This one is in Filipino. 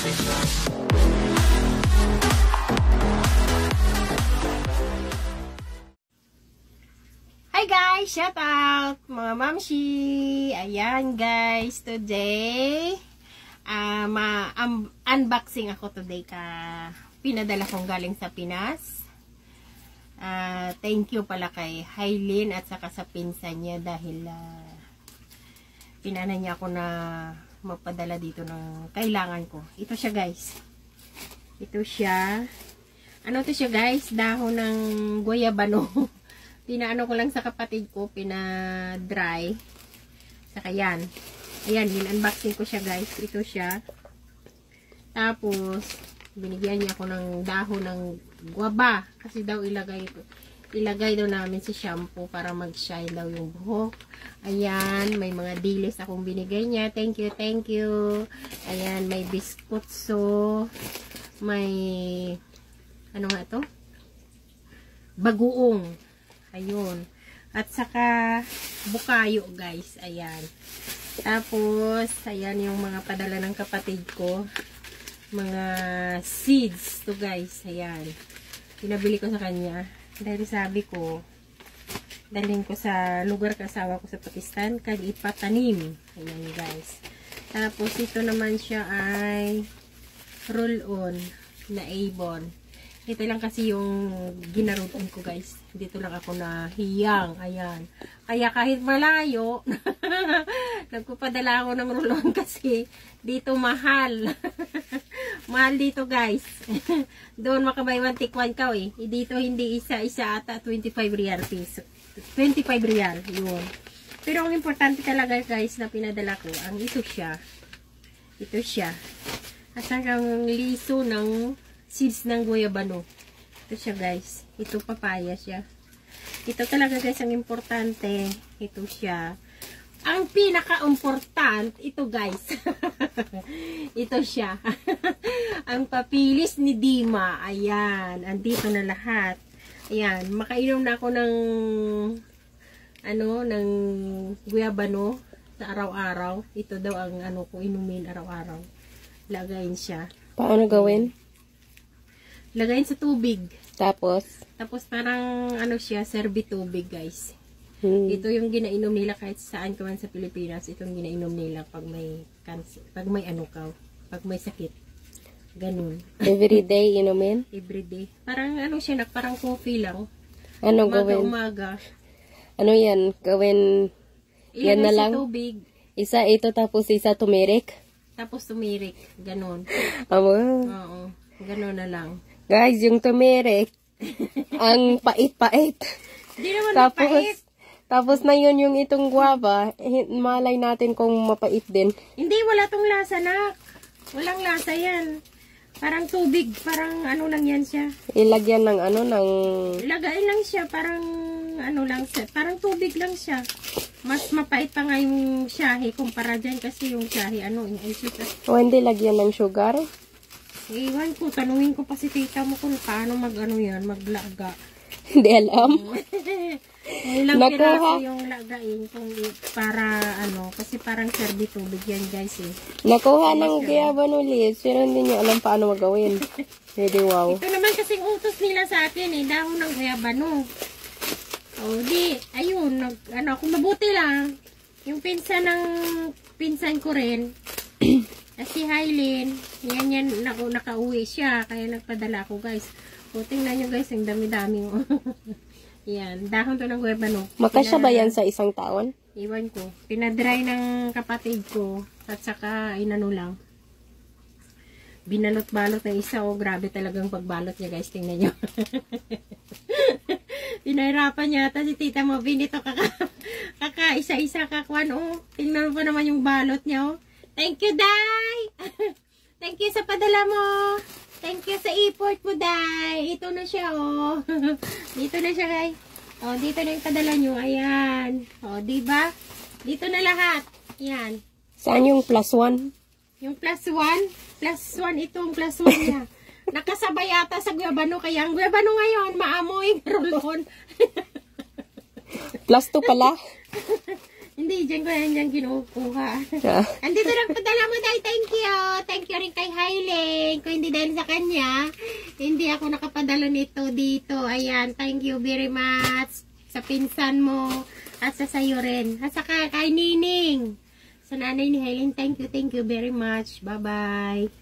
Hi guys! Shout out! Mga mamshi! Ayan guys, today unboxing ako today pinadala kong galing sa Pinas. Thank you pala kay Hailin at saka sa pinsan niya dahil pinana niya ako na magpadala dito ng kailangan ko. Ito siya guys. Ito siya. Ano to siya guys? Dahon ng guayabano. Pinaano ko lang sa kapatid ko, pina-dry. Saka yan. Ayan, unboxing ko siya guys. Ito siya. Tapos, binigyan niya ako ng dahon ng guava. Kasi daw ilagay daw namin si shampoo para mag-shine daw yung buhok. Ayan, may mga dilis akong binigay niya. Thank you, thank you. Ayan, may biskutso. May, ano nga ito? Bagoong. Ayun. At saka, bukayo guys. Ayan. Tapos, ayan yung mga padala ng kapatid ko. Mga seeds to guys. Ayan. Pinabili ko sa kanya. Dahil sabi ko, dalhin ko sa lugar kasawa ko sa Pakistan. Kag ipatanim. Ayan guys. Tapos, ito naman siya ay roll-on na Avon. Ito lang kasi yung ginarutan ko guys. Dito lang ako nahiyang. Ayan. Kaya kahit malayo, nagpapadala ako ng roll-on kasi dito mahal. Mahal dito guys. Doon makabay 1 take 1 ka eh. Dito hindi isa-isa ata 25 real piso. 25 real. Yun. Pero ang importante talaga guys na pinadala ko, ang ito siya. Ito siya. At hanggang liso ng seeds ng guayabano. Ito siya guys. Ito papaya siya. Ito talaga guys ang importante. Ito siya. Ang pinaka-important, ito guys. Ito siya. Ang papilis ni Dima. Ayan. Andito na lahat. Ayan. Makainom na ako ng ng guayabano sa araw-araw. Ito daw ang ko inumin araw-araw. Lagayin siya. Paano gawin? Lagayin sa tubig. Tapos parang siya, serbi tubig guys. Ito yung ginainom nila kahit saan ka man sa Pilipinas. Itong ginainom nila pag may cancer, pag may pag may sakit. Ganun. Everyday inumin? Everyday. Parang siya, parang coffee lang. Ano gawin? Umaga. Ano yan? Gawin yan na lang? Tubig. Isa ito tapos isa turmeric? Tapos turmeric. Ganun. Oo. Ganun na lang. Guys, yung turmeric, ang pait-pait. Hindi naman mapait. Tapos na yun yung itong guava, malay natin kung mapait din. Hindi, wala tong lasa nak. Walang lasa yan. Parang tubig, parang lang yan siya. Ilagyan ng Ilagay lang siya, parang lang siya. Parang tubig lang siya. Mas mapait pa nga yung shahi kumpara dyan kasi yung shahi o hindi lagyan ng sugar? Iwan ko, tanungin ko pa si tita mo kung paano maglaga. Hindi alam. Ilang piraso yung lagain kung para kasi parang serbi tubig yan guys eh. Nakuha ng guayabano leaves, pero hindi niya alam paano magawin. Hindi wow. Ito naman kasing utos nila sa akin eh, dahon ng guayabano. Ayun, kung mabuti lang, yung pinsan ko rin, si Hailin, yan, nakauwi siya, kaya nagpadala ko guys. Tingnan nyo guys, ang dami-dami. Yan, dahon to ng guayabano. Makasya ba yan sa isang taon? Iwan ko. Pinadry ng kapatid ko, at saka lang. Binalot-balot ng isa, grabe talagang pagbalot niya guys, tingnan nyo. Pinahirapan niya ata si tita mo, binito kaka isa-isa kakuan, tingnan mo pa naman yung balot niya, Thank you, Day! Thank you sa padala mo. Thank you sa effort mo, Day. Ito na siya, Dito na siya, guys. Dito na yung padala nyo. Ayan. Diba? Dito na lahat. Ayan. Saan yung +1? Yung +1? +1 itong +1 niya. Nakasabay yata sa guayabano. Kaya ang guayabano ngayon, maamoy rolon. +2 pala. Hindi, dyan ko yan kinukuha. Ah. Andito lang padala mo dahil thank you. Thank you rin kay Hailing. Kung hindi dahil sa kanya, hindi ako nakapadala nito dito. Ayan, thank you very much sa pinsan mo at sa sayo rin. At saka kay Nining. Sa nanay ni Hailing, thank you very much. Bye-bye.